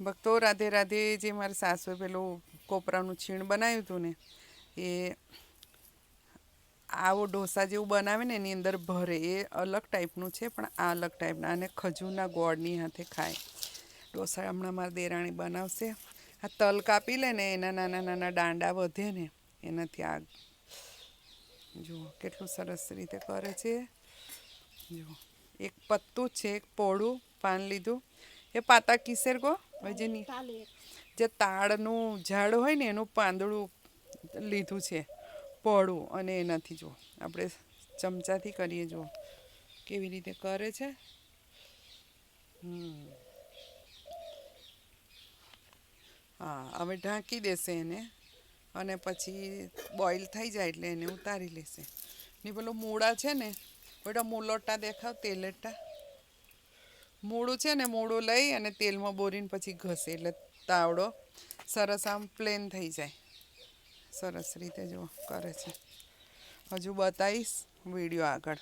ભક્તો રાધે રાધે. જે મારા સાસુએ પેલું કોપરાનું છીણ બનાવ્યું હતું ને એ આવો ઢોસા જેવું બનાવે ને એની અંદર ભરે એ અલગ ટાઈપનું છે, પણ આ અલગ ટાઈપના અને ખજૂરના ગોળની હાથે ખાય ઢોસા. હમણાં મારી દેરાણી બનાવશે. આ તલ કાપી લે ને એના નાના નાના દાંડા વધે ને એનાથી આગ જુઓ કેટલું સરસ રીતે કરે છે. જુઓ એક પત્તું છે, એક પોળું પાન લીધું. એ પાતા કિસેર ગો જે તાળનું ઝાડ હોય ને એનું પાંદડું લીધું છે પોળું, અને એનાથી જુઓ આપણે ચમચાથી કરીએ જુઓ કેવી રીતે કરે છે. હા હવે ઢાંકી દેશે એને અને પછી બોઇલ થઈ જાય એટલે એને ઉતારી લેશે. ને પેલો મૂળા છે ને બેટા મૂલોટા દેખાવ તેલેટા મૂળું છે ને મૂળું લઈ અને તેલમાં બોરીને પછી ઘસે એટલે તાવડો સરસ આમ પ્લેન થઈ જાય. સરસ રીતે જો કરે છે. હજુ બતાવીશ વિડીયો આગળ.